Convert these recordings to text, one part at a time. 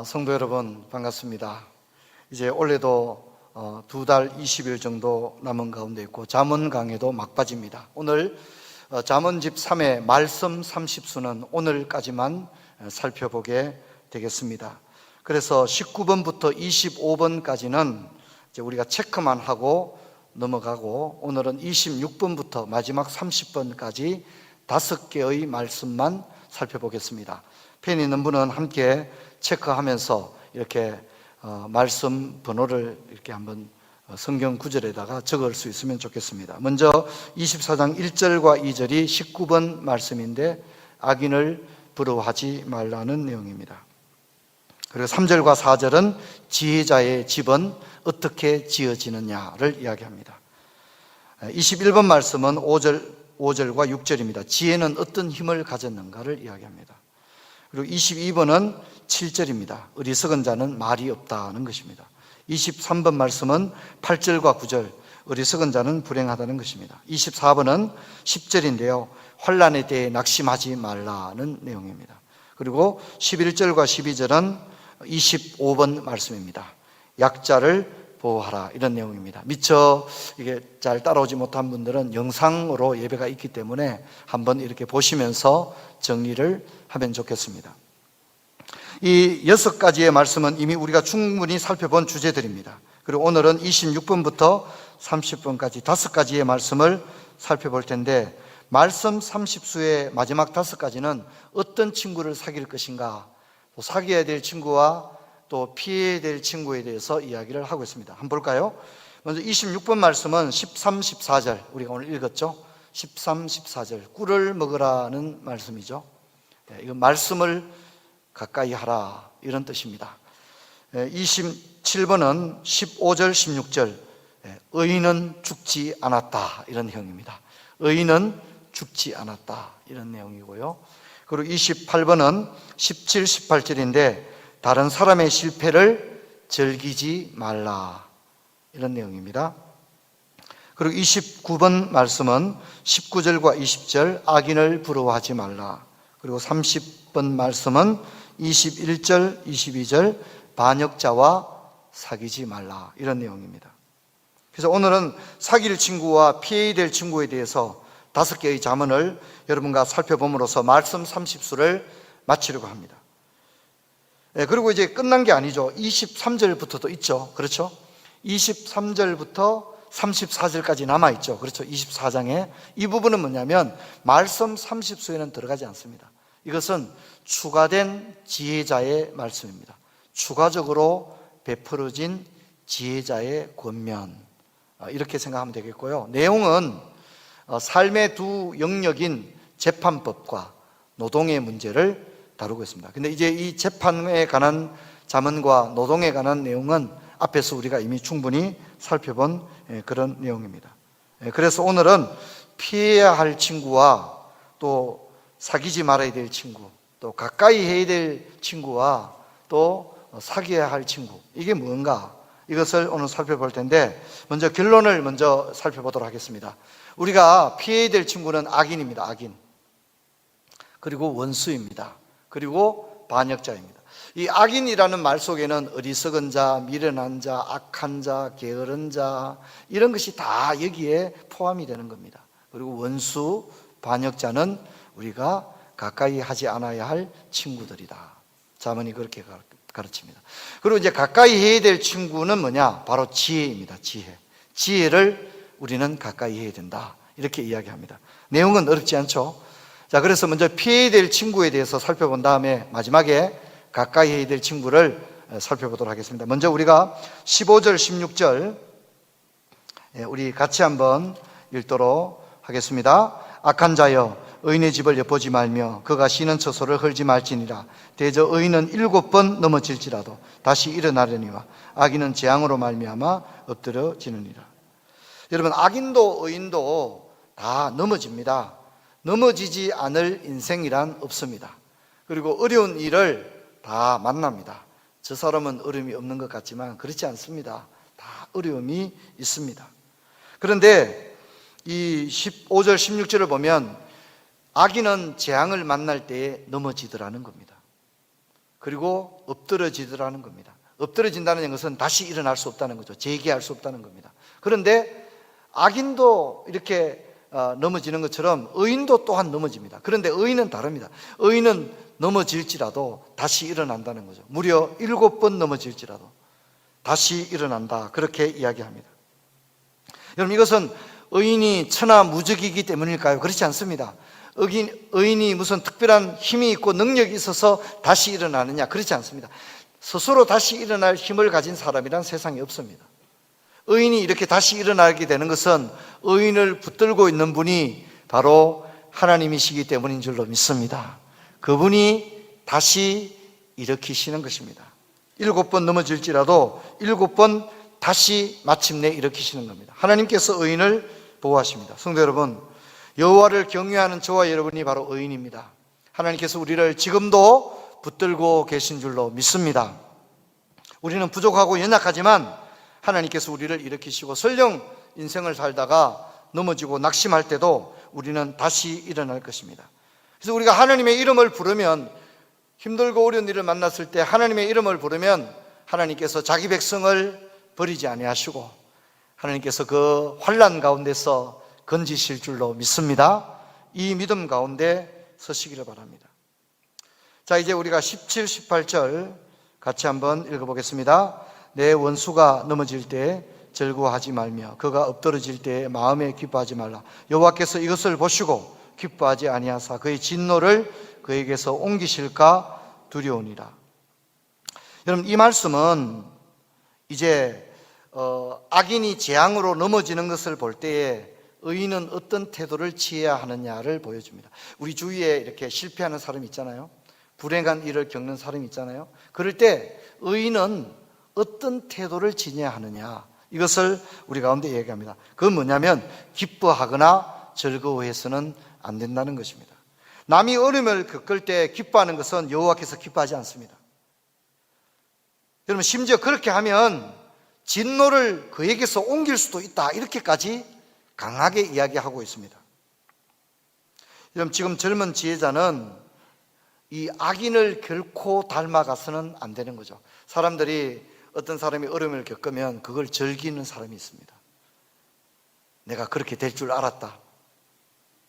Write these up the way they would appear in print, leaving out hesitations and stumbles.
성도 여러분 반갑습니다. 이제 올해도 2달 20일 정도 남은 가운데 있고 잠언 강해도 막바지입니다. 오늘 잠언집 3의 말씀 30수는 오늘까지만 살펴보게 되겠습니다. 그래서 19번부터 25번까지는 이제 우리가 체크만 하고 넘어가고, 오늘은 26번부터 마지막 30번까지 5개의 말씀만 살펴보겠습니다. 펜 있는 분은 함께 체크하면서 이렇게 말씀 번호를 이렇게 한번 성경 구절에다가 적을 수 있으면 좋겠습니다. 먼저 24장 1절과 2절이 19번 말씀인데, 악인을 부러워하지 말라는 내용입니다. 그리고 3절과 4절은 지혜자의 집은 어떻게 지어지느냐를 이야기합니다. 21번 말씀은 5절과 6절입니다. 지혜는 어떤 힘을 가졌는가를 이야기합니다. 그리고 22번은 7절입니다. 어리석은 자는 말이 없다는 것입니다. 23번 말씀은 8절과 9절, 어리석은 자는 불행하다는 것입니다. 24번은 10절인데요, 환난에 대해 낙심하지 말라는 내용입니다. 그리고 11절과 12절은 25번 말씀입니다. 약자를 보호하라, 이런 내용입니다. 미처 이게 잘 따라오지 못한 분들은 영상으로 예배가 있기 때문에 한번 이렇게 보시면서 정리를 하면 좋겠습니다. 이 6가지의 말씀은 이미 우리가 충분히 살펴본 주제들입니다. 그리고 오늘은 26번부터 30번까지 5가지의 말씀을 살펴볼 텐데, 말씀 30수의 마지막 5가지는 어떤 친구를 사귈 것인가, 또 사귀어야 될 친구와 또 피해야 될 친구에 대해서 이야기를 하고 있습니다. 한번 볼까요? 먼저 26번 말씀은 13, 14절, 우리가 오늘 읽었죠? 13, 14절, 꿀을 먹으라는 말씀이죠. 이건 말씀을 가까이 하라, 이런 뜻입니다. 27번은 15절, 16절, 의인은 죽지 않았다, 이런 내용입니다. 의인은 죽지 않았다, 이런 내용이고요. 그리고 28번은 17, 18절인데, 다른 사람의 실패를 즐기지 말라, 이런 내용입니다. 그리고 29번 말씀은 19절과 20절, 악인을 부러워하지 말라. 그리고 30번 말씀은 21절, 22절, 반역자와 사귀지 말라, 이런 내용입니다. 그래서 오늘은 사귈 친구와 피해야 될 친구에 대해서 5개의 잠언을 여러분과 살펴봄으로써 말씀 30수를 마치려고 합니다. 그리고 이제 끝난 게 아니죠. 23절부터도 있죠. 그렇죠? 23절부터 34절까지 남아있죠. 그렇죠? 24장에. 이 부분은 뭐냐면 말씀 30수에는 들어가지 않습니다. 이것은 추가된 지혜자의 말씀입니다. 추가적으로 베풀어진 지혜자의 권면, 이렇게 생각하면 되겠고요. 내용은 삶의 두 영역인 재판법과 노동의 문제를 다루고 있습니다. 근데 이제 이 재판에 관한 잠언과 노동에 관한 내용은 앞에서 우리가 이미 충분히 살펴본 그런 내용입니다. 그래서 오늘은 피해야 할 친구와 또 사귀지 말아야 될 친구, 또 가까이 해야 될 친구와 또 사귀어야 할 친구, 이게 뭔가, 이것을 오늘 살펴볼 텐데, 먼저 결론을 먼저 살펴보도록 하겠습니다. 우리가 피해야 될 친구는 악인입니다. 악인. 그리고 원수입니다. 그리고 반역자입니다. 이 악인이라는 말 속에는 어리석은 자, 미련한 자, 악한 자, 게으른 자, 이런 것이 다 여기에 포함이 되는 겁니다. 그리고 원수, 반역자는 우리가 가까이 하지 않아야 할 친구들이다. 잠언이 그렇게 가르칩니다. 그리고 이제 가까이 해야 될 친구는 뭐냐? 바로 지혜입니다. 지혜. 지혜를 우리는 가까이 해야 된다, 이렇게 이야기합니다. 내용은 어렵지 않죠? 자, 그래서 먼저 피해야 될 친구에 대해서 살펴본 다음에 마지막에 가까이 해야 될 친구를 살펴보도록 하겠습니다. 먼저 우리가 15절, 16절 우리 같이 한번 읽도록 하겠습니다. 악한 자여, 의인의 집을 엿보지 말며 그가 쉬는 처소를 헐지 말지니라. 대저 의인은 7번 넘어질지라도 다시 일어나려니와 악인은 재앙으로 말미암아 엎드려지느니라. 여러분, 악인도 의인도 다 넘어집니다. 넘어지지 않을 인생이란 없습니다. 그리고 어려운 일을 다 만납니다. 저 사람은 어려움이 없는 것 같지만 그렇지 않습니다. 다 어려움이 있습니다. 그런데 이 15절 16절을 보면 악인은 재앙을 만날 때에 넘어지더라는 겁니다. 그리고 엎드러지더라는 겁니다. 엎드러진다는 것은 다시 일어날 수 없다는 거죠. 재기할 수 없다는 겁니다. 그런데 악인도 이렇게 넘어지는 것처럼 의인도 또한 넘어집니다. 그런데 의인은 다릅니다. 의인은 넘어질지라도 다시 일어난다는 거죠. 무려 7번 넘어질지라도 다시 일어난다, 그렇게 이야기합니다. 여러분, 이것은 의인이 천하무적이기 때문일까요? 그렇지 않습니다. 의인이 무슨 특별한 힘이 있고 능력이 있어서 다시 일어나느냐? 그렇지 않습니다. 스스로 다시 일어날 힘을 가진 사람이란 세상에 없습니다. 의인이 이렇게 다시 일어나게 되는 것은 의인을 붙들고 있는 분이 바로 하나님이시기 때문인 줄로 믿습니다. 그분이 다시 일으키시는 것입니다. 7번 넘어질지라도 7번 다시 마침내 일으키시는 겁니다. 하나님께서 의인을 보호하십니다. 성도 여러분, 여호와를 경외하는 저와 여러분이 바로 의인입니다. 하나님께서 우리를 지금도 붙들고 계신 줄로 믿습니다. 우리는 부족하고 연약하지만 하나님께서 우리를 일으키시고 설령 인생을 살다가 넘어지고 낙심할 때도 우리는 다시 일어날 것입니다. 그래서 우리가 하나님의 이름을 부르면, 힘들고 어려운 일을 만났을 때 하나님의 이름을 부르면 하나님께서 자기 백성을 버리지 아니하시고 하나님께서 그 환난 가운데서 건지실 줄로 믿습니다. 이 믿음 가운데 서시기를 바랍니다. 자, 이제 우리가 17, 18절 같이 한번 읽어보겠습니다. 내 원수가 넘어질 때 절구하지 말며 그가 엎드러질 때 마음에 기뻐하지 말라. 여호와께서 이것을 보시고 기뻐하지 아니하사 그의 진노를 그에게서 옮기실까 두려우니라. 여러분, 이 말씀은 이제 악인이 재앙으로 넘어지는 것을 볼 때에 의인은 어떤 태도를 취해야 하느냐를 보여줍니다. 우리 주위에 이렇게 실패하는 사람이 있잖아요. 불행한 일을 겪는 사람이 있잖아요. 그럴 때 의인은 어떤 태도를 지녀야 하느냐, 이것을 우리 가운데 얘기합니다. 그건 뭐냐면 기뻐하거나 즐거워해서는 안 된다는 것입니다. 남이 어려움을 겪을 때 기뻐하는 것은 여호와께서 기뻐하지 않습니다. 여러분, 심지어 그렇게 하면 진노를 그에게서 옮길 수도 있다, 이렇게까지 강하게 이야기하고 있습니다. 여러분, 지금 젊은 지혜자는 이 악인을 결코 닮아가서는 안 되는 거죠. 사람들이, 어떤 사람이 어려움을 겪으면 그걸 즐기는 사람이 있습니다. 내가 그렇게 될 줄 알았다,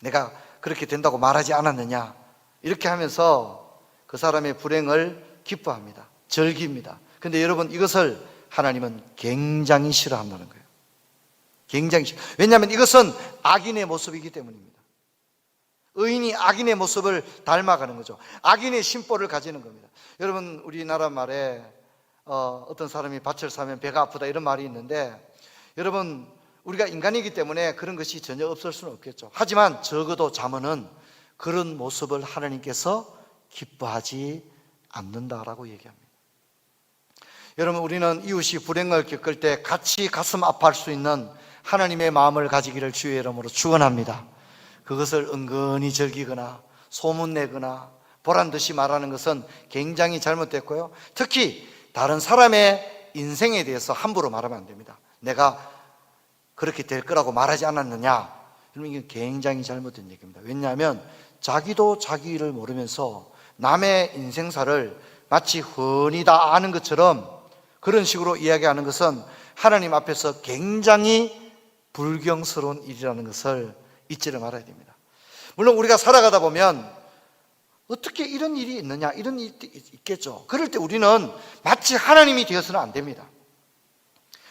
내가 그렇게 된다고 말하지 않았느냐, 이렇게 하면서 그 사람의 불행을 기뻐합니다. 즐깁니다. 그런데 여러분, 이것을 하나님은 굉장히 싫어한다는 거예요. 굉장히 싫어. 왜냐하면 이것은 악인의 모습이기 때문입니다. 의인이 악인의 모습을 닮아가는 거죠. 악인의 심보를 가지는 겁니다. 여러분, 우리나라 말에 어떤 사람이 밭을 사면 배가 아프다, 이런 말이 있는데, 여러분, 우리가 인간이기 때문에 그런 것이 전혀 없을 수는 없겠죠. 하지만 적어도 잠언은 그런 모습을 하나님께서 기뻐하지 않는다라고 얘기합니다. 여러분, 우리는 이웃이 불행을 겪을 때 같이 가슴 아파할 수 있는 하나님의 마음을 가지기를 주의 이름으로 축원합니다. 그것을 은근히 즐기거나 소문내거나 보란듯이 말하는 것은 굉장히 잘못됐고요, 특히 다른 사람의 인생에 대해서 함부로 말하면 안 됩니다. 내가 그렇게 될 거라고 말하지 않았느냐, 이런 게 굉장히 잘못된 얘기입니다. 왜냐하면 자기도 자기 일을 모르면서 남의 인생사를 마치 훤히 다 아는 것처럼 그런 식으로 이야기하는 것은 하나님 앞에서 굉장히 불경스러운 일이라는 것을 잊지를 말아야 됩니다. 물론 우리가 살아가다 보면 어떻게 이런 일이 있느냐, 이런 일이 있겠죠. 그럴 때 우리는 마치 하나님이 되어서는 안 됩니다.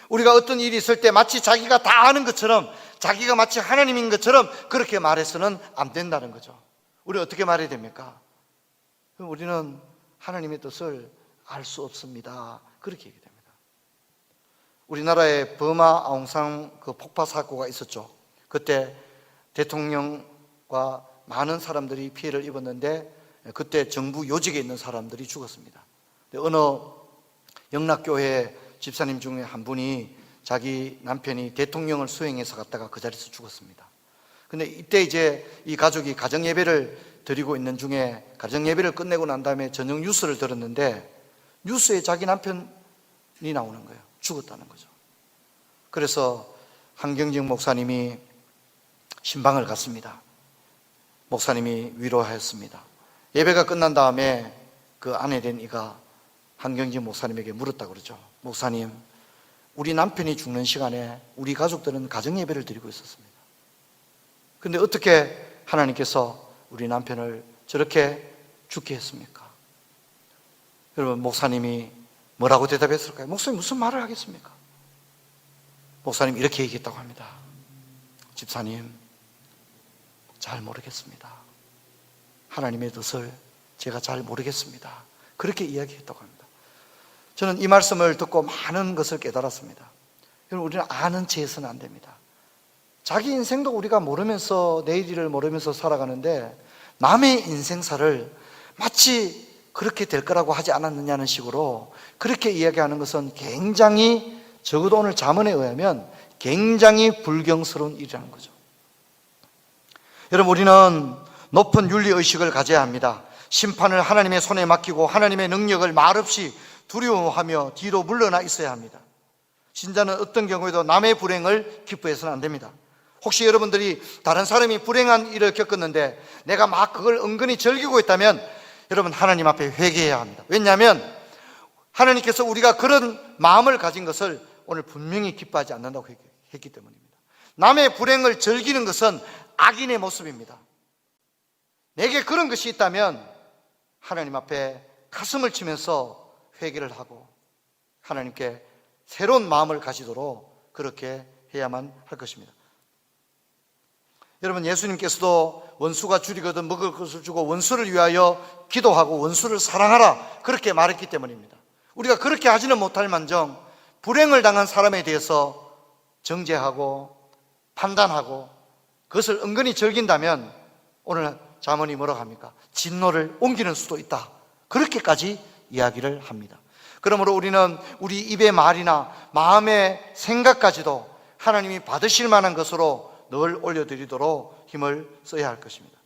우리가 어떤 일이 있을 때 마치 자기가 다 아는 것처럼, 자기가 마치 하나님인 것처럼 그렇게 말해서는 안 된다는 거죠. 우리 어떻게 말해야 됩니까? 우리는 하나님의 뜻을 알 수 없습니다, 그렇게 얘기됩니다. 우리나라에 버마 아웅산 그 폭파 사고가 있었죠. 그때 대통령과 많은 사람들이 피해를 입었는데 그때 정부 요직에 있는 사람들이 죽었습니다. 어느 영락교회 집사님 중에 한 분이 자기 남편이 대통령을 수행해서 갔다가 그 자리에서 죽었습니다. 근데 이때 이제 이 가족이 가정예배를 드리고 있는 중에 가정예배를 끝내고 난 다음에 저녁 뉴스를 들었는데 뉴스에 자기 남편이 나오는 거예요. 죽었다는 거죠. 그래서 한경직 목사님이 신방을 갔습니다. 목사님이 위로하였습니다. 예배가 끝난 다음에 그 아내 된 이가 한경진 목사님에게 물었다 그러죠. 목사님, 우리 남편이 죽는 시간에 우리 가족들은 가정예배를 드리고 있었습니다. 근데 어떻게 하나님께서 우리 남편을 저렇게 죽게 했습니까? 여러분, 목사님이 뭐라고 대답했을까요? 목사님 무슨 말을 하겠습니까? 목사님 이렇게 얘기했다고 합니다. 집사님, 잘 모르겠습니다. 하나님의 뜻을 제가 잘 모르겠습니다. 그렇게 이야기했다고 합니다. 저는 이 말씀을 듣고 많은 것을 깨달았습니다. 여러분, 우리는 아는 체 해서는 안 됩니다. 자기 인생도 우리가 모르면서, 내일 일을 모르면서 살아가는데 남의 인생사를 마치 그렇게 될 거라고 하지 않았느냐는 식으로 그렇게 이야기하는 것은 굉장히, 적어도 오늘 잠언에 의하면 굉장히 불경스러운 일이라는 거죠. 여러분, 우리는 높은 윤리의식을 가져야 합니다. 심판을 하나님의 손에 맡기고 하나님의 능력을 말없이 두려워하며 뒤로 물러나 있어야 합니다. 신자는 어떤 경우에도 남의 불행을 기뻐해서는 안 됩니다. 혹시 여러분들이 다른 사람이 불행한 일을 겪었는데 내가 막 그걸 은근히 즐기고 있다면 여러분, 하나님 앞에 회개해야 합니다. 왜냐하면 하나님께서 우리가 그런 마음을 가진 것을 오늘 분명히 기뻐하지 않는다고 했기 때문입니다. 남의 불행을 즐기는 것은 악인의 모습입니다. 내게 그런 것이 있다면 하나님 앞에 가슴을 치면서 회개를 하고 하나님께 새로운 마음을 가지도록 그렇게 해야만 할 것입니다. 여러분, 예수님께서도 원수가 줄이거든 먹을 것을 주고 원수를 위하여 기도하고 원수를 사랑하라, 그렇게 말했기 때문입니다. 우리가 그렇게 하지는 못할 만정 불행을 당한 사람에 대해서 정죄하고 판단하고 그것을 은근히 즐긴다면 오늘 잠언이 뭐라고 합니까? 진노를 옮기는 수도 있다, 그렇게까지 이야기를 합니다. 그러므로 우리는 우리 입의 말이나 마음의 생각까지도 하나님이 받으실 만한 것으로 늘 올려드리도록 힘을 써야 할 것입니다.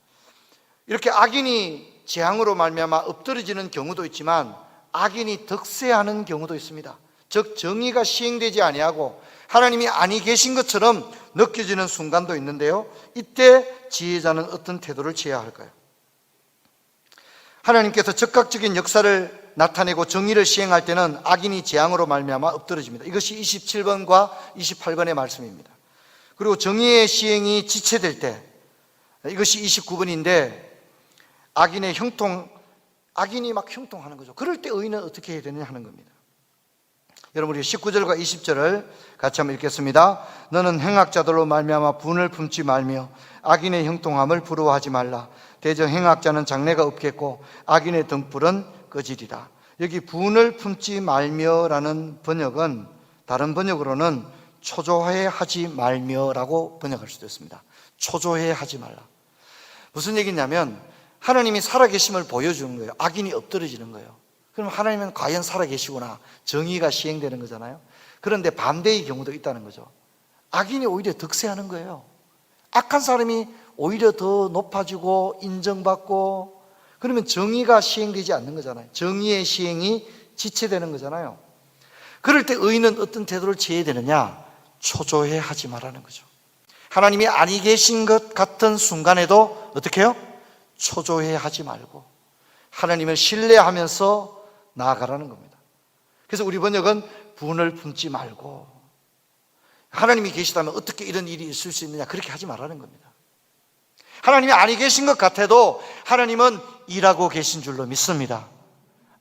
이렇게 악인이 재앙으로 말미암아 엎드러지는 경우도 있지만 악인이 득세하는 경우도 있습니다. 즉 정의가 시행되지 아니하고 하나님이 아니 계신 것처럼 느껴지는 순간도 있는데요, 이때 지혜자는 어떤 태도를 취해야 할까요? 하나님께서 즉각적인 역사를 나타내고 정의를 시행할 때는 악인이 재앙으로 말미암아 엎드러집니다. 이것이 27번과 28번의 말씀입니다. 그리고 정의의 시행이 지체될 때, 이것이 29번인데 악인이 막 형통하는 거죠. 그럴 때 의인은 어떻게 해야 되느냐 하는 겁니다. 여러분, 우리 19절과 20절을 같이 한번 읽겠습니다. 너는 행악자들로 말미암아 분을 품지 말며 악인의 형통함을 부러워하지 말라. 대저 행악자는 장래가 없겠고 악인의 등불은 꺼지리라. 여기 분을 품지 말며라는 번역은 다른 번역으로는 초조해하지 말며라고 번역할 수도 있습니다. 초조해하지 말라. 무슨 얘기냐면 하나님이 살아계심을 보여주는 거예요. 악인이 엎드러지는 거예요. 그럼 하나님은 과연 살아계시구나, 정의가 시행되는 거잖아요. 그런데 반대의 경우도 있다는 거죠. 악인이 오히려 득세하는 거예요. 악한 사람이 오히려 더 높아지고 인정받고, 그러면 정의가 시행되지 않는 거잖아요. 정의의 시행이 지체되는 거잖아요. 그럴 때 의인은 어떤 태도를 취해야 되느냐? 초조해하지 말라는 거죠. 하나님이 아니 계신 것 같은 순간에도 어떻게 해요? 초조해하지 말고 하나님을 신뢰하면서 나아가라는 겁니다. 그래서 우리 번역은 분을 품지 말고, 하나님이 계시다면 어떻게 이런 일이 있을 수 있느냐, 그렇게 하지 말라는 겁니다. 하나님이 아니 계신 것 같아도 하나님은 일하고 계신 줄로 믿습니다.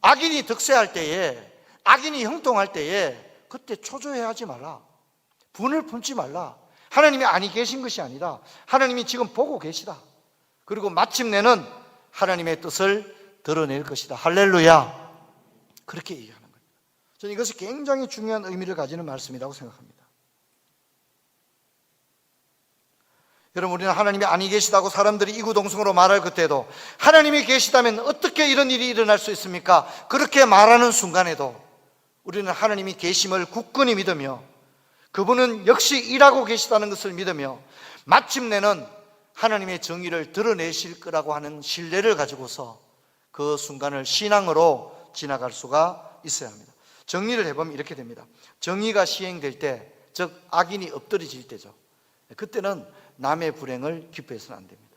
악인이 득세할 때에, 악인이 형통할 때에 그때 초조해하지 말라, 분을 품지 말라. 하나님이 아니 계신 것이 아니라 하나님이 지금 보고 계시다. 그리고 마침내는 하나님의 뜻을 드러낼 것이다. 할렐루야. 그렇게 얘기하는 겁니다. 저는 이것이 굉장히 중요한 의미를 가지는 말씀이라고 생각합니다. 여러분, 우리는 하나님이 아니 계시다고 사람들이 이구동성으로 말할 그때도 하나님이 계시다면 어떻게 이런 일이 일어날 수 있습니까? 그렇게 말하는 순간에도 우리는 하나님이 계심을 굳건히 믿으며 그분은 역시 일하고 계시다는 것을 믿으며 마침내는 하나님의 정의를 드러내실 거라고 하는 신뢰를 가지고서 그 순간을 신앙으로 지나갈 수가 있어야 합니다. 정리를 해보면 이렇게 됩니다. 정의가 시행될 때, 즉 악인이 엎드러질 때죠. 그때는 남의 불행을 기뻐해서는 안 됩니다.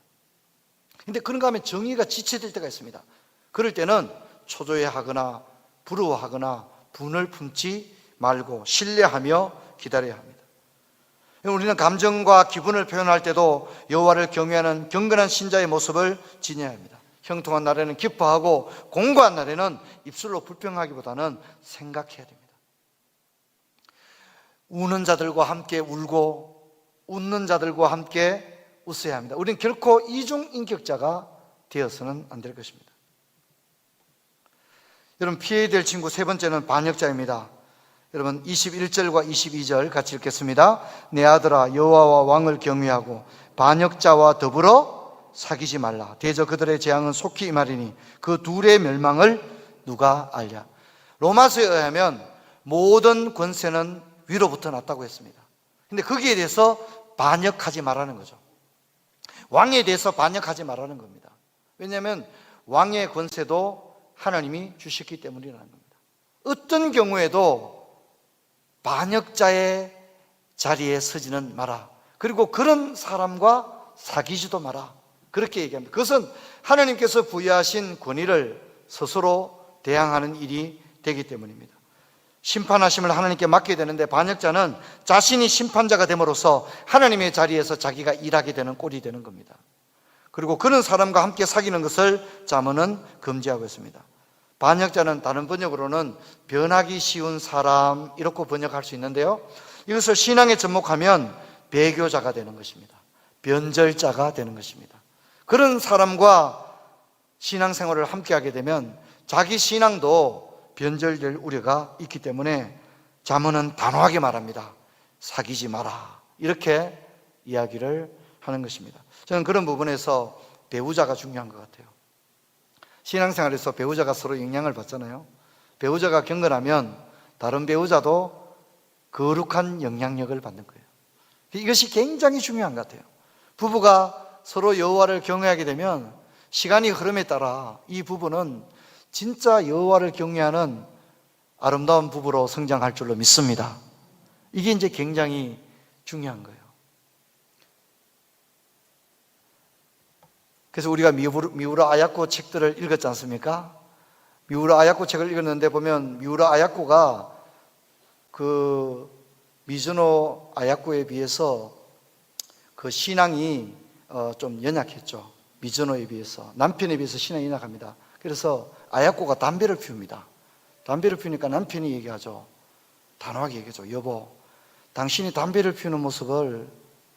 근데 그런가 하면 정의가 지체될 때가 있습니다. 그럴 때는 초조해하거나 부러워하거나 분을 품지 말고 신뢰하며 기다려야 합니다. 우리는 감정과 기분을 표현할 때도 여호와를 경외하는 경건한 신자의 모습을 지녀야 합니다. 형통한 날에는 기뻐하고 공고한 날에는 입술로 불평하기보다는 생각해야 됩니다. 우는 자들과 함께 울고 웃는 자들과 함께 웃어야 합니다. 우리는 결코 이중인격자가 되어서는 안 될 것입니다. 여러분, 피해야 될 친구 세 번째는 반역자입니다. 여러분 21절과 22절 같이 읽겠습니다. 내 아들아, 여호와와 왕을 경외하고 반역자와 더불어 사귀지 말라. 대저 그들의 재앙은 속히 임하리니 그 둘의 멸망을 누가 알랴. 로마서에 의하면 모든 권세는 위로부터 났다고 했습니다. 근데 거기에 대해서 반역하지 말라는 거죠. 왕에 대해서 반역하지 말라는 겁니다. 왜냐하면 왕의 권세도 하나님이 주셨기 때문이라는 겁니다. 어떤 경우에도 반역자의 자리에 서지는 마라. 그리고 그런 사람과 사귀지도 마라. 그렇게 얘기합니다. 그것은 하나님께서 부여하신 권위를 스스로 대항하는 일이 되기 때문입니다. 심판하심을 하나님께 맡게 되는데 반역자는 자신이 심판자가 됨으로써 하나님의 자리에서 자기가 일하게 되는 꼴이 되는 겁니다. 그리고 그런 사람과 함께 사귀는 것을 잠언은 금지하고 있습니다. 반역자는 다른 번역으로는 변하기 쉬운 사람, 이렇게 번역할 수 있는데요, 이것을 신앙에 접목하면 배교자가 되는 것입니다. 변절자가 되는 것입니다. 그런 사람과 신앙생활을 함께 하게 되면 자기 신앙도 변절될 우려가 있기 때문에 잠언은 단호하게 말합니다. 사귀지 마라, 이렇게 이야기를 하는 것입니다. 저는 그런 부분에서 배우자가 중요한 것 같아요. 신앙생활에서 배우자가 서로 영향을 받잖아요. 배우자가 경건하면 다른 배우자도 거룩한 영향력을 받는 거예요. 이것이 굉장히 중요한 것 같아요. 부부가 서로 여호와를 경외하게 되면 시간이 흐름에 따라 이 부부는 진짜 여호와를 경외하는 아름다운 부부로 성장할 줄로 믿습니다. 이게 이제 굉장히 중요한 거예요. 그래서 우리가 미우라 아야코 책들을 읽었지 않습니까? 미우라 아야코 책을 읽었는데 보면 미우라 아야코가 그 미즈노 아야코에 비해서 그 신앙이 좀 연약했죠. 미즈노에 비해서, 남편에 비해서 신앙이 연약합니다. 그래서 아야코가 담배를 피웁니다. 담배를 피우니까 남편이 얘기하죠. 단호하게 얘기하죠. 여보, 당신이 담배를 피우는 모습을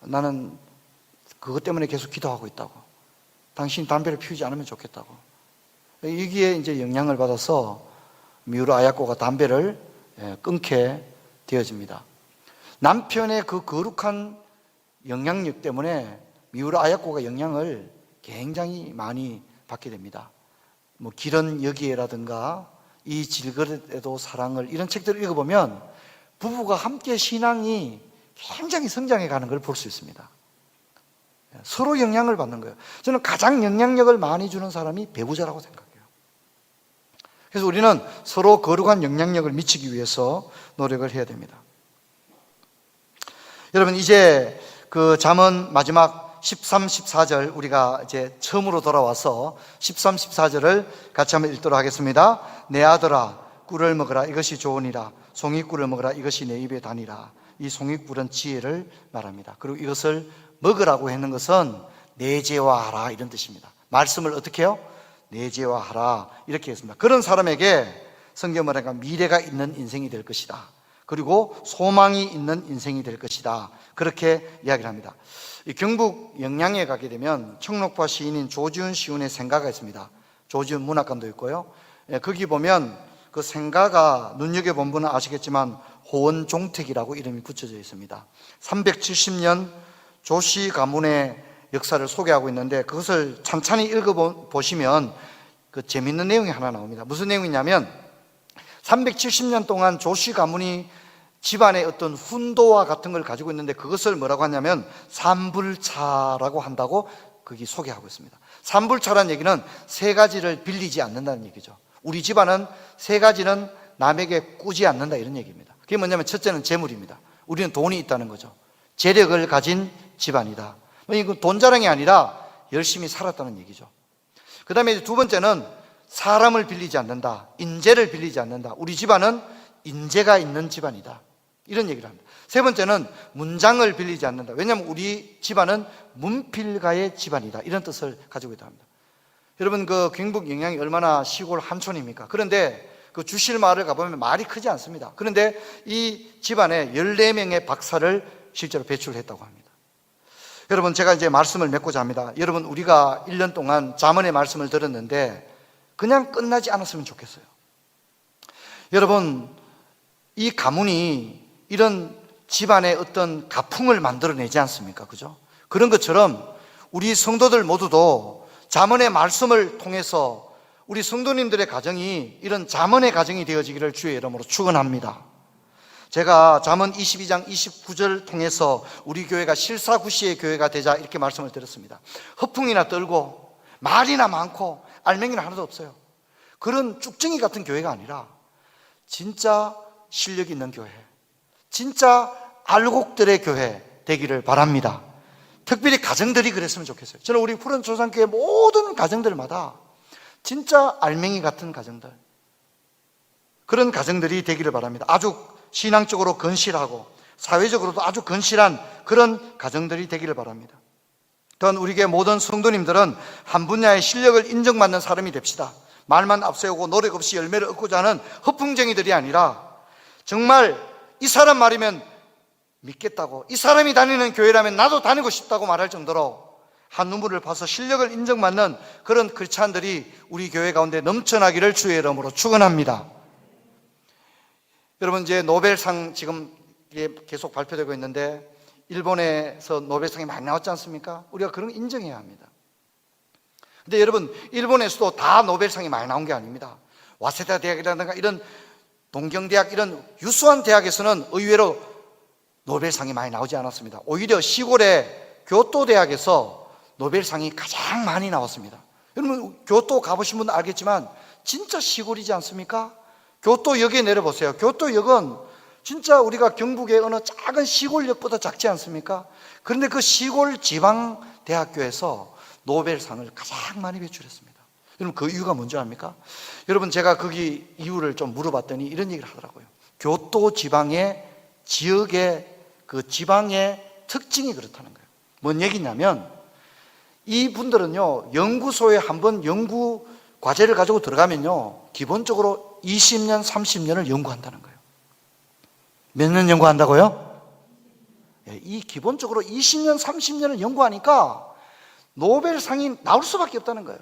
나는 그것 때문에 계속 기도하고 있다고. 당신이 담배를 피우지 않으면 좋겠다고. 여기에 이제 영향을 받아서 미우라 아야코가 담배를 끊게 되어집니다. 남편의 그 거룩한 영향력 때문에 미우라 아야코가 영향을 굉장히 많이 받게 됩니다. 뭐 길은 여기에라든가 이 질그릇에도 사랑을, 이런 책들을 읽어보면 부부가 함께 신앙이 굉장히 성장해 가는 걸 볼 수 있습니다. 서로 영향을 받는 거예요. 저는 가장 영향력을 많이 주는 사람이 배우자라고 생각해요. 그래서 우리는 서로 거룩한 영향력을 미치기 위해서 노력을 해야 됩니다. 여러분, 이제 그 잠언 마지막 13, 14절 우리가 이제 처음으로 돌아와서 13, 14절을 같이 한번 읽도록 하겠습니다. 내 아들아, 꿀을 먹으라, 이것이 좋으니라. 송이꿀을 먹으라, 이것이 내 입에 다니라. 이 송이꿀은 지혜를 말합니다. 그리고 이것을 먹으라고 했는 것은 내재화하라, 이런 뜻입니다. 말씀을 어떻게 해요? 내재화하라, 이렇게 했습니다. 그런 사람에게 성경은 뭐랄까, 미래가 있는 인생이 될 것이다. 그리고 소망이 있는 인생이 될 것이다. 그렇게 이야기를 합니다. 경북 영양에 가게 되면 청록파 시인인 조지훈 시인의 생가가 있습니다. 조지훈 문학관도 있고요. 거기 보면 그 생가가 눈여겨본 분은 아시겠지만 호원종택이라고 이름이 붙여져 있습니다. 370년 조씨 가문의 역사를 소개하고 있는데 그것을 찬찬히 읽어보시면 그 재밌는 내용이 하나 나옵니다. 무슨 내용이냐면 370년 동안 조씨 가문이 집안의 어떤 훈도와 같은 걸 가지고 있는데 그것을 뭐라고 하냐면 삼불차라고 한다고 거기 소개하고 있습니다. 삼불차라는 얘기는 세 가지를 빌리지 않는다는 얘기죠. 우리 집안은 세 가지는 남에게 꾸지 않는다, 이런 얘기입니다. 그게 뭐냐면 첫째는 재물입니다. 우리는 돈이 있다는 거죠. 재력을 가진 집안이다. 이건 돈 자랑이 아니라 열심히 살았다는 얘기죠. 그 다음에 두 번째는 사람을 빌리지 않는다. 인재를 빌리지 않는다. 우리 집안은 인재가 있는 집안이다. 이런 얘기를 합니다. 세 번째는 문장을 빌리지 않는다. 왜냐하면 우리 집안은 문필가의 집안이다. 이런 뜻을 가지고 있다 합니다. 여러분, 그 경북 영양이 얼마나 시골 한촌입니까? 그런데 그 주실 마을을 가보면 말이 크지 않습니다. 그런데 이 집안에 14명의 박사를 실제로 배출했다고 합니다. 여러분, 제가 이제 말씀을 맺고자 합니다. 여러분, 우리가 1년 동안 잠언의 말씀을 들었는데 그냥 끝나지 않았으면 좋겠어요. 여러분, 이 가문이 이런 집안의 어떤 가풍을 만들어내지 않습니까? 그죠? 그런 것처럼 우리 성도들 모두도 잠언의 말씀을 통해서 우리 성도님들의 가정이 이런 잠언의 가정이 되어지기를 주의 이름으로 축원합니다. 제가 잠언 22장 29절 통해서 우리 교회가 실사구시의 교회가 되자 이렇게 말씀을 드렸습니다. 허풍이나 떨고 말이나 많고 알맹이는 하나도 없어요. 그런 쭉정이 같은 교회가 아니라 진짜 실력 있는 교회, 진짜 알곡들의 교회 되기를 바랍니다. 특별히 가정들이 그랬으면 좋겠어요. 저는 우리 푸른 조상교회 모든 가정들마다 진짜 알맹이 같은 가정들, 그런 가정들이 되기를 바랍니다. 아주 신앙적으로 건실하고 사회적으로도 아주 건실한 그런 가정들이 되기를 바랍니다. 또한 우리 교회 모든 성도님들은 한 분야의 실력을 인정받는 사람이 됩시다. 말만 앞세우고 노력 없이 열매를 얻고자 하는 허풍쟁이들이 아니라 정말 이 사람 말이면 믿겠다고, 이 사람이 다니는 교회라면 나도 다니고 싶다고 말할 정도로 한 눈물을 봐서 실력을 인정받는 그런 크리스찬들이 우리 교회 가운데 넘쳐나기를 주의 이름으로 축원합니다. 여러분, 이제 노벨상 지금 계속 발표되고 있는데 일본에서 노벨상이 많이 나왔지 않습니까? 우리가 그런 거 인정해야 합니다. 근데 여러분, 일본에서도 다 노벨상이 많이 나온 게 아닙니다. 와세다 대학이라든가 이런 동경대학 이런 유수한 대학에서는 의외로 노벨상이 많이 나오지 않았습니다. 오히려 시골의 교토 대학에서 노벨상이 가장 많이 나왔습니다. 여러분, 교토 가보신 분은 알겠지만 진짜 시골이지 않습니까? 교토역에 내려보세요. 교토역은 진짜 우리가 경북의 어느 작은 시골역보다 작지 않습니까? 그런데 그 시골 지방 대학교에서 노벨상을 가장 많이 배출했습니다. 여러분, 그 이유가 뭔지 압니까? 여러분, 제가 거기 이유를 좀 물어봤더니 이런 얘기를 하더라고요. 교토 지방의 지역의 그 지방의 특징이 그렇다는 거예요. 뭔 얘기냐면 이 분들은요, 연구소에 한번 연구 과제를 가지고 들어가면요, 기본적으로 20년, 30년을 연구한다는 거예요. 몇 년 연구한다고요? 이 기본적으로 20년, 30년을 연구하니까 노벨상이 나올 수밖에 없다는 거예요.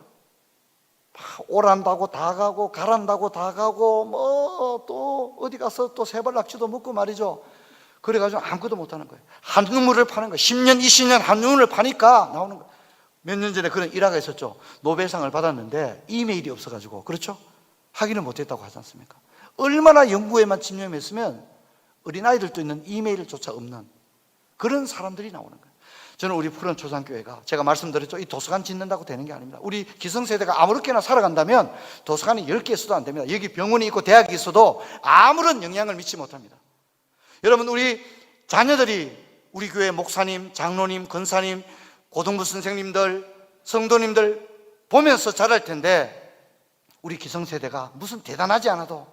오란다고 다 가고 가란다고 다 가고 뭐 또 어디 가서 또 세발낙지도 먹고 말이죠. 그래가지고 아무것도 못하는 거예요. 한 눈물을 파는 거예요. 10년, 20년 한 눈물을 파니까 나오는 거예요. 몇 년 전에 그런 일화가 있었죠. 노벨상을 받았는데 이메일이 없어가지고, 그렇죠? 확인을 못했다고 하지 않습니까? 얼마나 연구에만 집념했으면 어린아이들도 있는 이메일조차 없는 그런 사람들이 나오는 거예요. 저는 우리 푸른 초상교회가, 제가 말씀드렸죠, 이 도서관 짓는다고 되는 게 아닙니다. 우리 기성세대가 아무렇게나 살아간다면 도서관이 10개 있어도 안 됩니다. 여기 병원이 있고 대학이 있어도 아무런 영향을 미치지 못합니다. 여러분, 우리 자녀들이 우리 교회 목사님, 장로님, 권사님, 고등부 선생님들, 성도님들 보면서 자랄 텐데, 우리 기성세대가 무슨 대단하지 않아도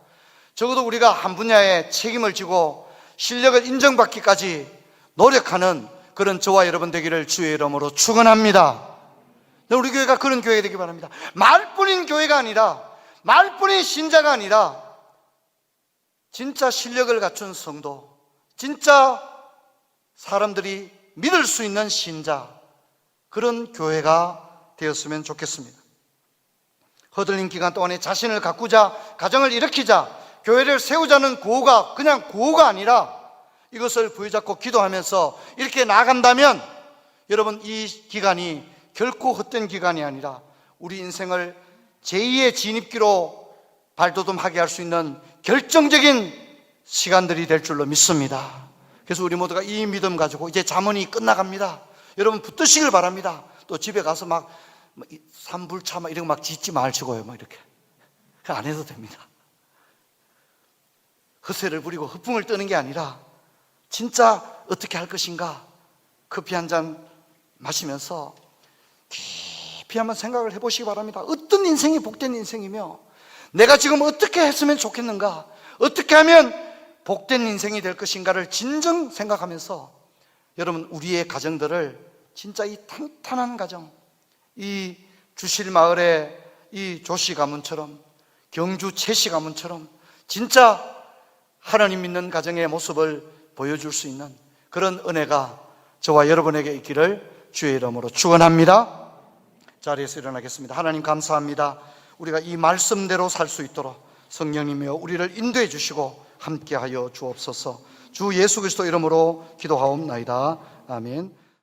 적어도 우리가 한 분야에 책임을 지고 실력을 인정받기까지 노력하는 그런 저와 여러분 되기를 주의 이름으로 축원합니다. 우리 교회가 그런 교회가 되기 바랍니다. 말뿐인 교회가 아니라, 말뿐인 신자가 아니라 진짜 실력을 갖춘 성도, 진짜 사람들이 믿을 수 있는 신자, 그런 교회가 되었으면 좋겠습니다. 허들린 기간 동안에 자신을 가꾸자, 가정을 일으키자, 교회를 세우자는 구호가 그냥 구호가 아니라 이것을 부여잡고 기도하면서 이렇게 나아간다면 여러분, 이 기간이 결코 헛된 기간이 아니라 우리 인생을 제2의 진입기로 발돋움하게 할 수 있는 결정적인 시간들이 될 줄로 믿습니다. 그래서 우리 모두가 이 믿음 가지고 이제 잠언이 끝나갑니다. 여러분, 붙드시길 바랍니다. 또 집에 가서 막 산불차 막 이런 거 막 짓지 마시고요, 막 이렇게 안 해도 됩니다. 허세를 부리고 허풍을 뜨는 게 아니라 진짜 어떻게 할 것인가, 커피 한 잔 마시면서 깊이 한번 생각을 해보시기 바랍니다. 어떤 인생이 복된 인생이며 내가 지금 어떻게 했으면 좋겠는가, 어떻게 하면 복된 인생이 될 것인가를 진정 생각하면서 여러분, 우리의 가정들을 진짜 이 탄탄한 가정, 이 주실마을의 이 조씨 가문처럼, 경주 최씨 가문처럼 진짜 하나님 믿는 가정의 모습을 보여줄 수 있는 그런 은혜가 저와 여러분에게 있기를 주의 이름으로 축원합니다. 자리에서 일어나겠습니다. 하나님 감사합니다. 우리가 이 말씀대로 살 수 있도록 성령님이여 우리를 인도해 주시고 함께하여 주옵소서. 주 예수 그리스도 이름으로 기도하옵나이다. 아멘.